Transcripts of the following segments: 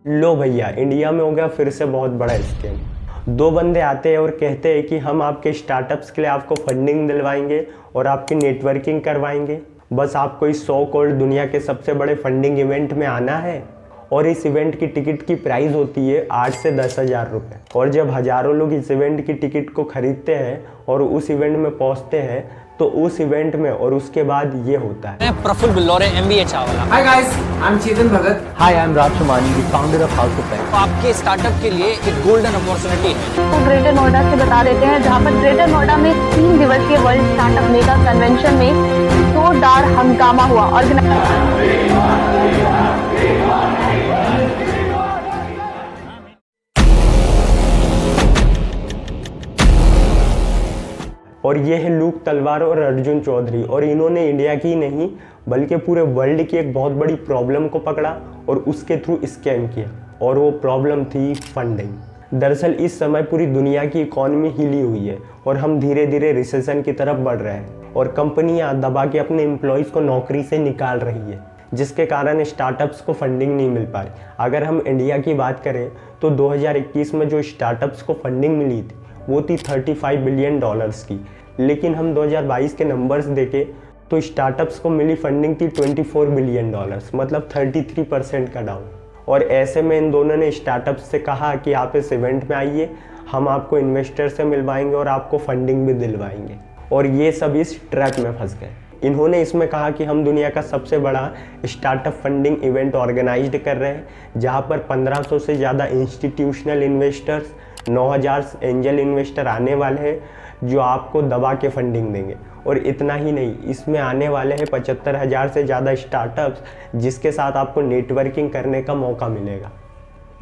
लो भैया, इंडिया में हो गया फिर से बहुत बड़ा स्कैम। दो बंदे आते हैं और कहते हैं कि हम आपके स्टार्टअप्स के लिए आपको फंडिंग दिलवाएंगे और आपकी नेटवर्किंग करवाएंगे। बस आपको इस सो कॉल्ड दुनिया के सबसे बड़े फंडिंग इवेंट में आना है और इस इवेंट की टिकट की प्राइस होती है 8 से 10,000 रुपये। और जब हज़ारों लोग इस इवेंट की टिकट को खरीदते हैं और उस इवेंट में पहुंचते हैं तो उस इवेंट में और उसके बाद ये होता है। Prafull Billore MBA Chawla. Hi guys, I'm Chetan Bhagat. Hi, I'm Raj Shamani, the founder of House of Tech. आपके स्टार्टअप के लिए एक गोल्डन अपॉर्चुनिटी है। तो ग्रेटर नोएडा से बता देते हैं, जहां पर ग्रेटर नोएडा में 3 दिवसीय वर्ल्ड स्टार्टअप मेगा कन्वेंशन में जोरदार हंगामा हुआ। और ये है लूक तलवार और अर्जुन चौधरी, और इन्होंने इंडिया की नहीं बल्कि पूरे वर्ल्ड की एक बहुत बड़ी प्रॉब्लम को पकड़ा और उसके थ्रू स्कैम किया, और वो प्रॉब्लम थी फंडिंग। दरअसल इस समय पूरी दुनिया की इकॉनमी हिली हुई है और हम धीरे धीरे रिसेशन की तरफ बढ़ रहे हैं और कंपनियां दबा के अपने एम्प्लॉयज़ को नौकरी से निकाल रही है, जिसके कारण स्टार्टअप्स को फंडिंग नहीं मिल पा रही। अगर हम इंडिया की बात करें तो 2021 में जो स्टार्टअप्स को फंडिंग मिली थी वो थी $35 बिलियन की, लेकिन हम 2022 के नंबर्स देखें तो स्टार्टअप्स को मिली फंडिंग थी $24 बिलियन, मतलब 33% का डाउन। और ऐसे में इन दोनों ने स्टार्टअप्स से कहा कि आप इस इवेंट में आइए, हम आपको इन्वेस्टर से मिलवाएंगे और आपको फंडिंग भी दिलवाएंगे, और ये सब इस ट्रैप में फंस गए। इन्होंने इसमें कहा कि हम दुनिया का सबसे बड़ा स्टार्टअप फंडिंग इवेंट ऑर्गेनाइज्ड कर रहे हैं, जहां पर 1500 से ज़्यादा इंस्टीट्यूशनल इन्वेस्टर्स, 9000 एंजल इन्वेस्टर आने वाले हैं जो आपको दबा के फंडिंग देंगे। और इतना ही नहीं, इसमें आने वाले हैं 75,000 से ज़्यादा स्टार्टअप्स, जिसके साथ आपको नेटवर्किंग करने का मौका मिलेगा।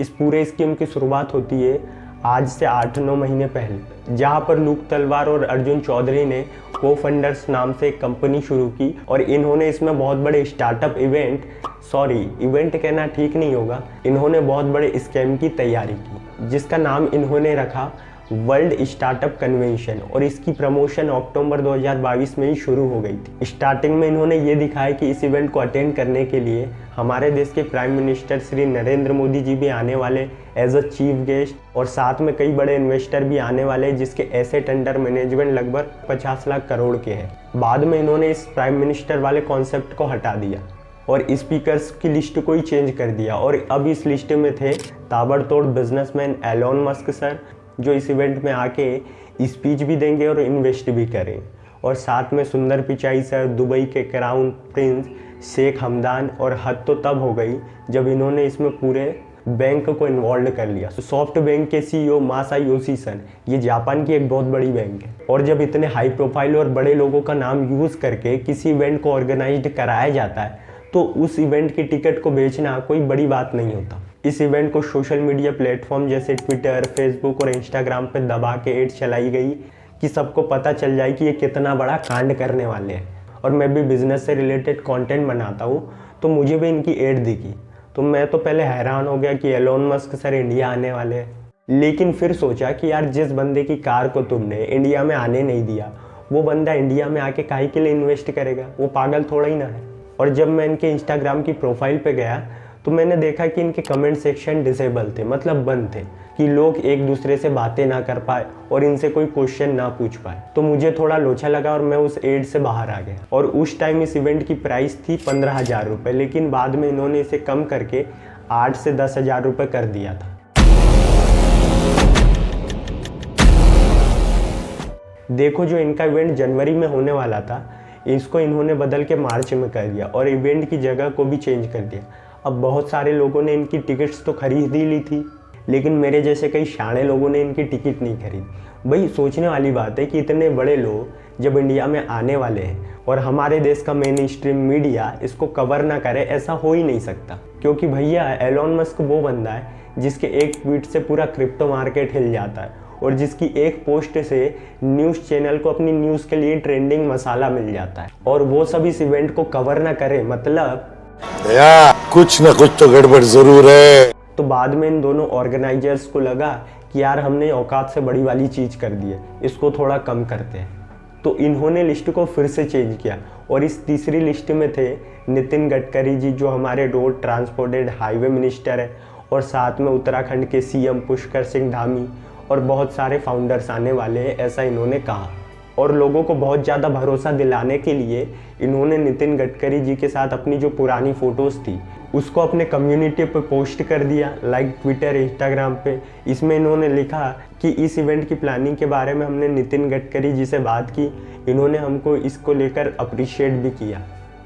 इस पूरे स्कीम की शुरुआत होती है आज से 8-9 महीने पहले, जहां पर लूक तलवार और अर्जुन चौधरी ने को फंडर्स नाम से एक कंपनी शुरू की, और इन्होंने इसमें बहुत बड़े स्टार्टअप इवेंट कहना ठीक नहीं होगा, इन्होंने बहुत बड़े स्कैम की तैयारी की, जिसका नाम इन्होंने रखा वर्ल्ड स्टार्टअप कन्वेंशन, और इसकी प्रमोशन अक्टूबर 2022 में ही शुरू हो गई थी। स्टार्टिंग में इन्होंने ये दिखाया कि इस इवेंट को अटेंड करने के लिए हमारे देश के प्राइम मिनिस्टर श्री नरेंद्र मोदी जी भी आने वाले एज अ चीफ गेस्ट, और साथ में कई बड़े इन्वेस्टर भी आने वाले, जिसके एसेट अंडर मैनेजमेंट लगभग 50 लाख करोड़ के हैं। बाद में इन्होंने इस प्राइम मिनिस्टर वाले कॉन्सेप्ट को हटा दिया और स्पीकर्स की लिस्ट को ही चेंज कर दिया, और अब इस लिस्ट में थे ताबड़तोड़ बिजनेसमैन एलोन मस्क सर, जो इस इवेंट में आके स्पीच भी देंगे और इन्वेस्ट भी करें, और साथ में सुंदर पिचाई सर, दुबई के क्राउन प्रिंस शेख हमदान, और हद तो तब हो गई जब इन्होंने इसमें पूरे बैंक को इन्वॉल्व कर लिया। सॉफ्ट बैंक के CEO मासायोशी सन, ये जापान की एक बहुत बड़ी बैंक है, और जब इतने हाई प्रोफाइल और बड़े लोगों का नाम यूज़ करके किसी इवेंट को ऑर्गेनाइज कराया जाता है तो उस इवेंट की टिकट को बेचना कोई बड़ी बात नहीं होता। इस इवेंट को सोशल मीडिया प्लेटफॉर्म जैसे ट्विटर, फेसबुक और इंस्टाग्राम पर दबा के एड चलाई गई कि सबको पता चल जाए कि ये कितना बड़ा कांड करने वाले हैं। और मैं भी बिजनेस से रिलेटेड कंटेंट बनाता हूँ, तो मुझे भी इनकी एड दिखी, तो मैं तो पहले हैरान हो गया कि एलोन मस्क सर इंडिया आने वाले हैं। लेकिन फिर सोचा कि यार, जिस बंदे की कार को तुमने इंडिया में आने नहीं दिया, वो बंदा इंडिया में आके काहे के लिए इन्वेस्ट करेगा, वो पागल थोड़ा ही ना है। और जब मैं इनके इंस्टाग्राम की प्रोफाइल पे गया तो मैंने देखा कि इनके कमेंट सेक्शन डिसेबल थे, मतलब बंद थे, कि लोग एक दूसरे से बातें ना कर पाए और इनसे कोई क्वेश्चन ना पूछ पाए। तो मुझे थोड़ा लोचा लगा और मैं उस एड से बाहर आ गया। और उस टाइम इस इवेंट की प्राइस थी 15,000 रुपये, लेकिन बाद में इन्होंने इसे कम करके 8 से 10,000 रुपये कर दिया था। देखो, जो इनका इवेंट जनवरी में होने वाला था, इसको इन्होंने बदल के मार्च में कर दिया और इवेंट की जगह को भी चेंज कर दिया। अब बहुत सारे लोगों ने इनकी टिकट्स तो खरीद ही ली थी, लेकिन मेरे जैसे कई शाणे लोगों ने इनकी टिकट नहीं खरीदी। भाई, सोचने वाली बात है कि इतने बड़े लोग जब इंडिया में आने वाले हैं और हमारे देश का मेन स्ट्रीम मीडिया इसको कवर ना करे, ऐसा हो ही नहीं सकता। क्योंकि भैया, एलोन मस्क वो बंदा है जिसके एक ट्वीट से पूरा क्रिप्टो मार्केट हिल जाता है, और जिसकी एक पोस्ट से न्यूज़ चैनल को अपनी न्यूज़ के लिए ट्रेंडिंग मसाला मिल जाता है, और वो सब इस इवेंट को कवर ना करे, मतलब कुछ ना कुछ तो गड़बड़ जरूर है। तो बाद में इन दोनों ऑर्गेनाइजर्स को लगा कि यार, हमने औकात से बड़ी वाली चीज़ कर दी है, इसको थोड़ा कम करते हैं। तो इन्होंने लिस्ट को फिर से चेंज किया, और इस तीसरी लिस्ट में थे नितिन गडकरी जी, जो हमारे road transport and highway minister है, और साथ में उत्तराखंड के सीएम पुष्कर सिंह धामी और बहुत सारे फाउंडर्स आने वाले हैं, ऐसा इन्होंने कहा। और लोगों को बहुत ज़्यादा भरोसा दिलाने के लिए इन्होंने नितिन गडकरी जी के साथ अपनी जो पुरानी फ़ोटोज़ थी उसको अपने कम्युनिटी पे पोस्ट कर दिया, लाइक ट्विटर, इंस्टाग्राम पे। इसमें इन्होंने लिखा कि इस इवेंट की प्लानिंग के बारे में हमने नितिन गडकरी जी से बात की, इन्होंने हमको इसको लेकर अप्रिशिएट भी किया।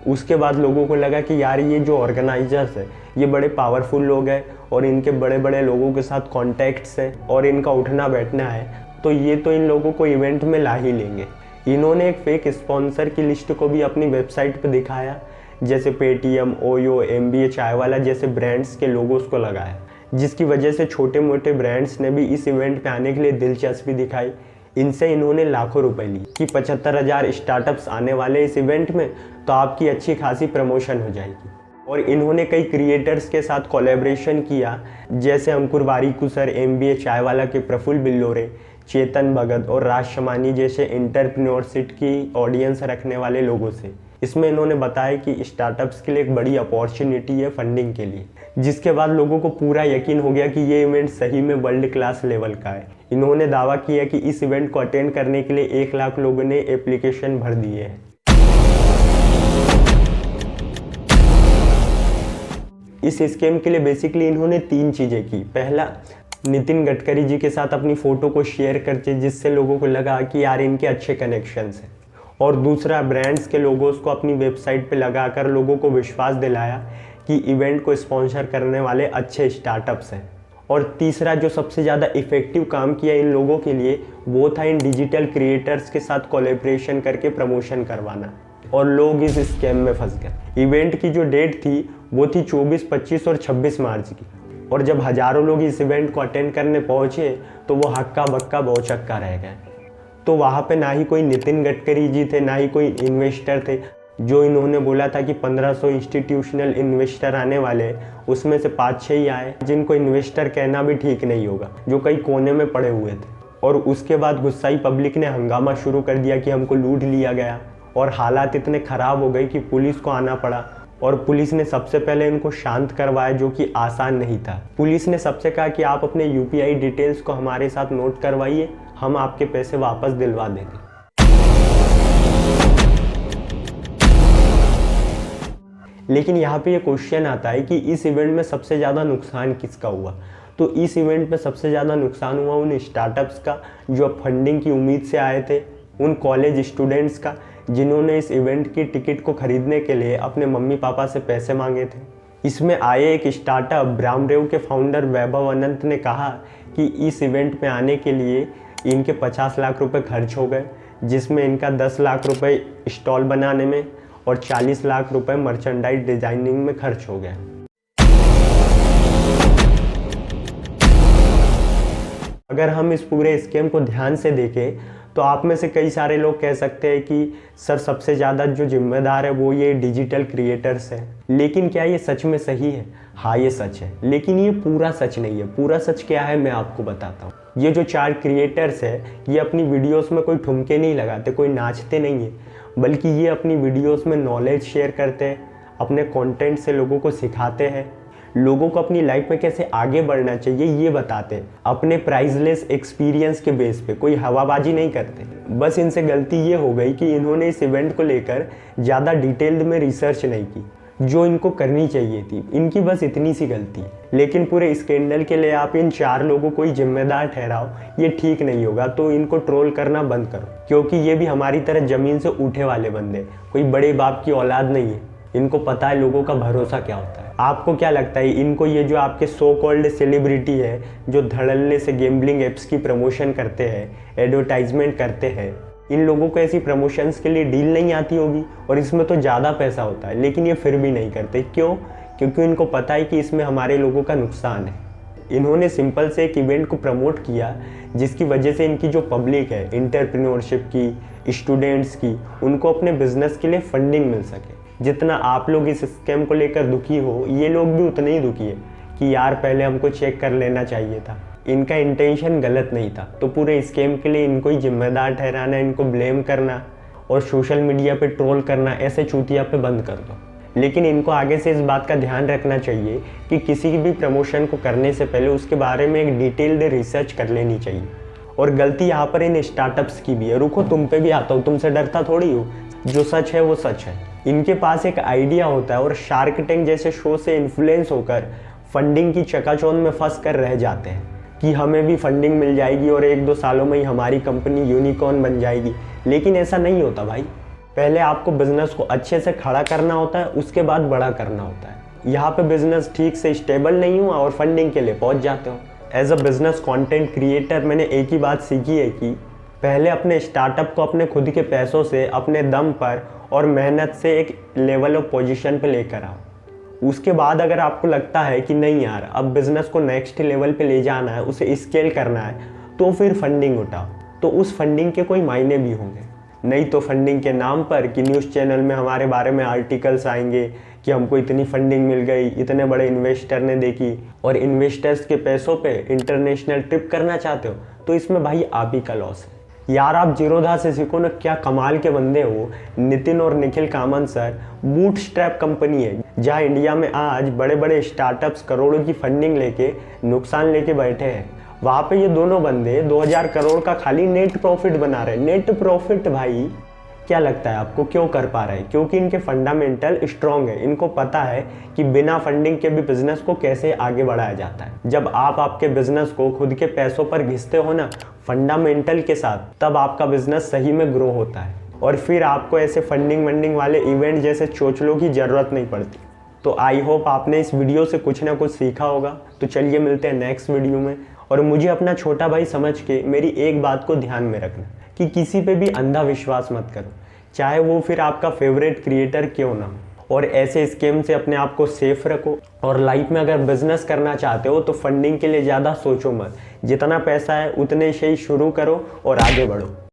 उसके बाद लोगों को लगा कि यार ये जो ऑर्गेनाइजर्स है ये बड़े पावरफुल लोग हैं और इनके बड़े बड़े लोगों के साथ कॉन्टैक्ट्स है और इनका उठना बैठना है, तो ये तो इन लोगों को इवेंट में ला ही लेंगे। इन्होंने एक फेक स्पॉन्सर की लिस्ट को भी अपनी वेबसाइट पर दिखाया, जैसे पेटीएम, ओयो, MBA चाय वाला जैसे ब्रांड्स के लोगोस को लगाया, जिसकी वजह से छोटे मोटे ब्रांड्स ने भी इस इवेंट पे आने के लिए दिलचस्पी दिखाई। इनसे इन्होंने लाखों रुपए लिए कि 75,000 स्टार्टअप्स आने वाले इस इवेंट में, तो आपकी अच्छी खासी प्रमोशन हो जाएगी। और इन्होंने कई क्रिएटर्स के साथ कोलैबोरेशन किया, जैसे अंकुर वारिकू सर, MBA चाय वाला के प्रफुल्ल बिल्लोरे, चेतन भगत और राज शमानी जैसे एंटरप्रेन्योरशिप की ऑडियंस रखने वाले लोगों से। इसमें इन्होंने बताया कि स्टार्टअप्स के लिए एक बड़ी अपॉर्चुनिटी है फंडिंग के लिए, जिसके बाद लोगों को पूरा यकीन हो गया कि ये इवेंट सही में वर्ल्ड क्लास लेवल का है। इन्होंने दावा किया कि इस इवेंट को अटेंड करने के लिए 1 लाख लोगों ने एप्लीकेशन भर दिए हैं। इस स्कीम के लिए बेसिकली इन्होंने 3 चीज़ें की। पहला, नितिन गडकरी जी के साथ अपनी फ़ोटो को शेयर करके, जिससे लोगों को लगा कि यार इनके अच्छे कनेक्शंस हैं। और दूसरा, ब्रांड्स के लोगोस को अपनी वेबसाइट पे लगाकर लोगों को विश्वास दिलाया कि इवेंट को स्पॉन्सर करने वाले अच्छे स्टार्टअप्स हैं। और तीसरा, जो सबसे ज़्यादा इफ़ेक्टिव काम किया इन लोगों के लिए, वो था इन डिजिटल क्रिएटर्स के साथ कोलैबोरेशन करके प्रमोशन करवाना। और लोग इस स्कैम में फंस गए। इवेंट की जो डेट थी वो थी 24, 25 और 26 मार्च की। और जब हज़ारों लोग इस इवेंट को अटेंड करने पहुँचे तो वो हक्का बक्का बहुचक्का रह गए। तो वहाँ पे ना ही कोई नितिन गडकरी जी थे, ना ही कोई इन्वेस्टर थे। जो इन्होंने बोला था कि 1500 इंस्टीट्यूशनल इन्वेस्टर आने वाले, उसमें से 5-6 ही आए, जिनको इन्वेस्टर कहना भी ठीक नहीं होगा, जो कई कोने में पड़े हुए थे। और उसके बाद गुस्साई पब्लिक ने हंगामा शुरू कर दिया कि हमको लूट लिया गया। और हालात इतने ख़राब हो गए कि पुलिस को आना पड़ा। और पुलिस ने सबसे पहले इनको शांत करवाया, जो कि आसान नहीं था। पुलिस ने सबसे कहा कि आप अपने UPI डिटेल्स को हमारे साथ नोट करवाइए, हम आपके पैसे वापस दिलवा देंगे। लेकिन यहाँ पे ये क्वेश्चन आता है कि इस इवेंट में सबसे ज़्यादा नुकसान किसका हुआ? तो इस इवेंट में सबसे ज़्यादा नुकसान हुआ उन स्टार्टअप्स का जो फंडिंग की उम्मीद से आए थे, उन कॉलेज स्टूडेंट्स का जिन्होंने इस इवेंट की टिकट को खरीदने के लिए अपने मम्मी पापा से पैसे मांगे थे। इसमें आए एक स्टार्टअप ब्रामरेव के फाउंडर वैभव अनंत ने कहा कि इस इवेंट में आने के लिए इनके 50 लाख रुपए खर्च हो गए, जिसमें इनका 10 लाख रुपए स्टॉल बनाने में और 40 लाख रुपए मर्चेंडाइज डिजाइनिंग में खर्च हो गए। अगर हम इस पूरे स्कीम को ध्यान से देखें तो आप में से कई सारे लोग कह सकते हैं कि सर सबसे ज़्यादा जो जिम्मेदार है वो ये डिजिटल क्रिएटर्स हैं। लेकिन क्या ये सच में सही है? हाँ, ये सच है, लेकिन ये पूरा सच नहीं है। पूरा सच क्या है मैं आपको बताता हूँ। ये जो 4 क्रिएटर्स है, ये अपनी वीडियोस में कोई ठुमके नहीं लगाते, कोई नाचते नहीं है, बल्कि ये अपनी वीडियोस में नॉलेज शेयर करते हैं, अपने कंटेंट से लोगों को सिखाते हैं, लोगों को अपनी लाइफ में कैसे आगे बढ़ना चाहिए ये बताते हैं, अपने प्राइसलेस एक्सपीरियंस के बेस पे। कोई हवाबाजी नहीं करते। बस इनसे गलती ये हो गई कि इन्होंने इस इवेंट को लेकर ज़्यादा डिटेल्ड में रिसर्च नहीं की, जो इनको करनी चाहिए थी। इनकी बस इतनी सी गलती है। लेकिन पूरे स्कैंडल के लिए आप इन 4 लोगों को ही जिम्मेदार ठहराओ, ये ठीक नहीं होगा। तो इनको ट्रोल करना बंद करो, क्योंकि ये भी हमारी तरह ज़मीन से उठे वाले बंदे, कोई बड़े बाप की औलाद नहीं है। इनको पता है लोगों का भरोसा क्या होता है। आपको क्या लगता है इनको ये जो आपके सो कॉल्ड सेलिब्रिटी है, जो धड़ल्ले से गेम्बलिंग एप्स की प्रमोशन करते हैं, एडवर्टाइजमेंट करते हैं, इन लोगों को ऐसी प्रमोशंस के लिए डील नहीं आती होगी? और इसमें तो ज़्यादा पैसा होता है, लेकिन ये फिर भी नहीं करते। क्यों? क्योंकि इनको पता है कि इसमें हमारे लोगों का नुकसान है। इन्होंने सिंपल से एक इवेंट को प्रमोट किया, जिसकी वजह से इनकी जो पब्लिक है, एंटरप्रेन्योरशिप की, स्टूडेंट्स की, उनको अपने बिजनेस के लिए फंडिंग मिल सके। जितना आप लोग इस स्कैम को लेकर दुखी हो, ये लोग भी उतने ही दुखी है कि यार पहले हमको चेक कर लेना चाहिए था। इनका इंटेंशन गलत नहीं था। तो पूरे स्कैम के लिए इनको ही जिम्मेदार ठहराना, इनको ब्लेम करना और सोशल मीडिया पे ट्रोल करना, ऐसे चूतिया पे बंद कर दो। लेकिन इनको आगे से इस बात का ध्यान रखना चाहिए कि किसी भी प्रमोशन को करने से पहले उसके बारे में एक डिटेल्ड रिसर्च कर लेनी चाहिए। और गलती यहाँ पर इन स्टार्टअप्स की भी है। रुको, तुम पे भी आता हूँ, तुमसे डरता थोड़ी हो। जो सच है वो सच है। इनके पास एक आइडिया होता है और शार्क टैंक जैसे शो से इन्फ्लुएंस होकर फंडिंग की चकाचौंध में फंस कर रह जाते हैं कि हमें भी फंडिंग मिल जाएगी और 1-2 सालों में ही हमारी कंपनी यूनिकॉर्न बन जाएगी। लेकिन ऐसा नहीं होता भाई। पहले आपको बिजनेस को अच्छे से खड़ा करना होता है, उसके बाद बड़ा करना होता है। यहाँ पे बिजनेस ठीक से स्टेबल नहीं हुआ और फंडिंग के लिए पहुंच जाते हो। As a business content creator मैंने एक ही बात सीखी है कि पहले अपने स्टार्टअप को अपने खुद के पैसों से, अपने दम पर और मेहनत से एक लेवल ऑफ पोजीशन पे लेकर आओ। उसके बाद अगर आपको लगता है कि नहीं यार, अब बिजनेस को नेक्स्ट लेवल पे ले जाना है, उसे स्केल करना है, तो फिर फंडिंग उठाओ। तो उस फंडिंग के कोई मायने भी होंगे। नहीं तो फंडिंग के नाम पर कि न्यूज़ चैनल में हमारे बारे में आर्टिकल्स आएंगे कि हमको इतनी फंडिंग मिल गई, इतने बड़े इन्वेस्टर ने देखी, और इन्वेस्टर्स के पैसों पे इंटरनेशनल ट्रिप करना चाहते हो, तो इसमें भाई आप ही का लॉस है। यार आप जीरोधा से सीखो ना, क्या कमाल के बंदे हो। नितिन और Nikhil Kamat sir bootstrap company है जहाँ इंडिया में आज बड़े बड़े स्टार्टअप्स करोड़ों की फंडिंग लेके नुकसान लेके बैठे हैं। वहाँ पे ये दोनों बंदे 2000 करोड़ का खाली नेट प्रॉफिट बना रहे हैं। नेट प्रॉफिट भाई, क्या लगता है आपको क्यों कर पा रहे हैं? क्योंकि इनके फंडामेंटल स्ट्रॉन्ग है। इनको पता है कि बिना फंडिंग के भी बिजनेस को कैसे आगे बढ़ाया जाता है। जब आप आपके बिजनेस को खुद के पैसों पर घिसते हो ना, फंडामेंटल के साथ, तब आपका बिजनेस सही में ग्रो होता है और फिर आपको ऐसे फंडिंग वाले इवेंट जैसे चोचलों की जरूरत नहीं पड़ती। तो आई होप आपने इस वीडियो से कुछ ना कुछ सीखा होगा। तो चलिए मिलते हैं नेक्स्ट वीडियो में। और मुझे अपना छोटा भाई समझ के मेरी एक बात को ध्यान में रखना कि किसी पे भी अंधा विश्वास मत करो, चाहे वो फिर आपका फेवरेट क्रिएटर क्यों ना हो। और ऐसे स्कैम से अपने आप को सेफ रखो। और लाइफ में अगर बिजनेस करना चाहते हो तो फंडिंग के लिए ज़्यादा सोचो मत। जितना पैसा है उतने से ही शुरू करो और आगे बढ़ो।